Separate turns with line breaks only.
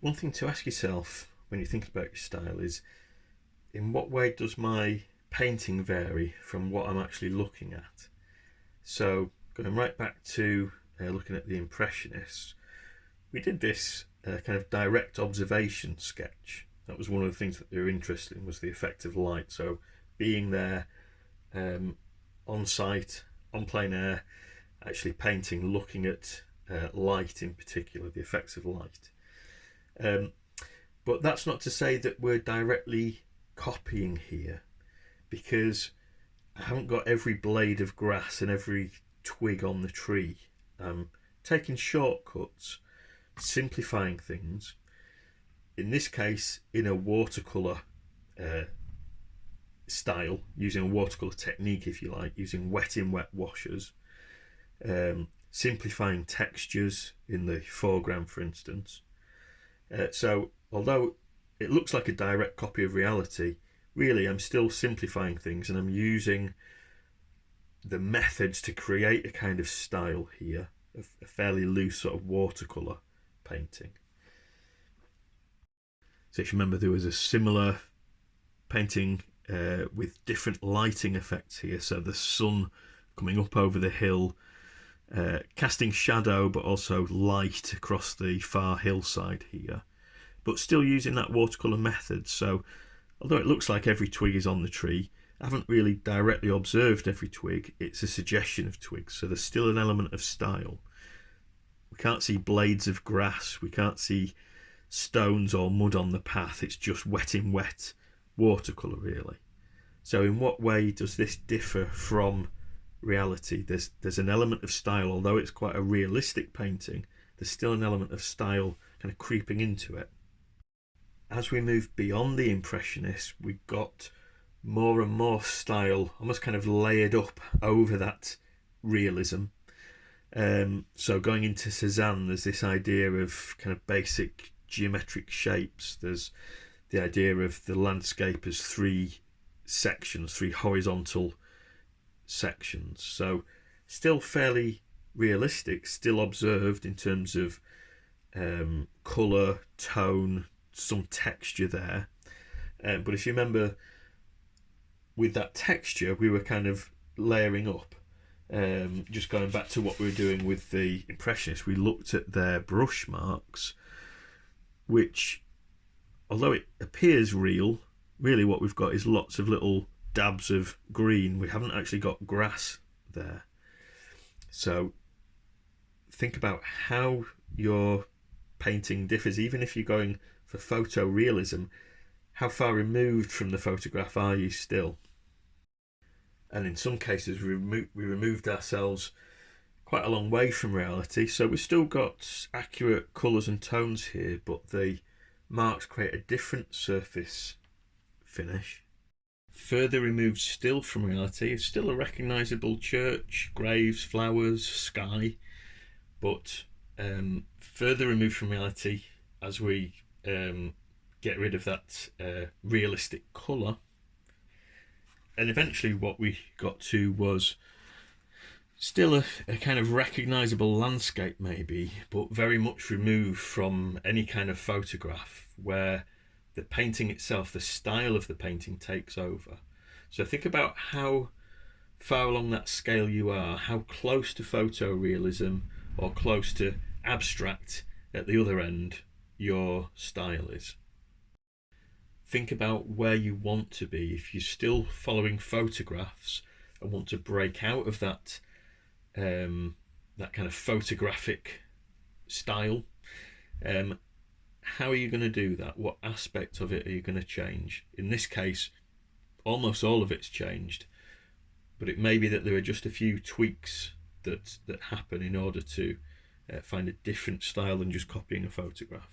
One thing to ask yourself when you're thinking about your style is, in what way does my painting vary from what I'm actually looking at? So going right back to looking at the Impressionists, we did this kind of direct observation sketch. That was one of the things that they were interested in, was the effect of light. So being there um, on site, on plein air, actually painting, looking at light in particular, the effects of light. Um, but that's not to say that we're directly copying here, because I haven't got every blade of grass and every twig on the tree. Taking shortcuts, simplifying things. In this case, in a watercolour uh, style, using a watercolour technique, if you like, using wet in wet washes, simplifying textures in the foreground, for instance. So, although it looks like a direct copy of reality, really I'm still simplifying things, and I'm using the methods to create a kind of style here, a fairly loose sort of watercolour painting. So if you remember, there was a similar painting with different lighting effects here. So the sun coming up over the hill, casting shadow but also light across the far hillside here, but still using that watercolour method. So although it looks like every twig is on the tree, I haven't really directly observed every twig. It's a suggestion of twigs, so there's still an element of style. We can't see blades of grass, we can't see stones or mud on the path. It's just wet in wet watercolour, really. So in what way does this differ from reality? There's an element of style, although it's quite a realistic painting. There's still an element of style kind of creeping into it. As we move beyond the Impressionists, we got more and more style almost kind of layered up over that realism. So going into Cézanne, there's this idea of kind of basic geometric shapes. There's the idea of the landscape as three sections, three horizontal sections. So still fairly realistic, still observed in terms of colour, tone, some texture there. But if you remember, with that texture, we were kind of layering up. Just going back to what we were doing with the Impressionists, we looked at their brush marks, which, although it appears real, really what we've got is lots of little dabs of green. We haven't actually got grass there. So think about how your painting differs. Even if you're going for photorealism, how far removed from the photograph are you still? And in some cases we removed ourselves quite a long way from reality, so we've still got accurate colours and tones here, but the marks create a different surface finish. Further removed still from reality is still a recognisable church, graves, flowers, sky, but further removed from reality as we get rid of that realistic colour. And eventually what we got to was still a kind of recognisable landscape maybe, but very much removed from any kind of photograph, where the painting itself, the style of the painting, takes over. So think about how far along that scale you are, how close to photorealism or close to abstract at the other end your style is. Think about where you want to be. If you're still following photographs and want to break out of that that kind of photographic style, how are you going to do that? What aspect of it are you going to change? In this case, almost all of it's changed, but it may be that there are just a few tweaks that happen in order to find a different style than just copying a photograph.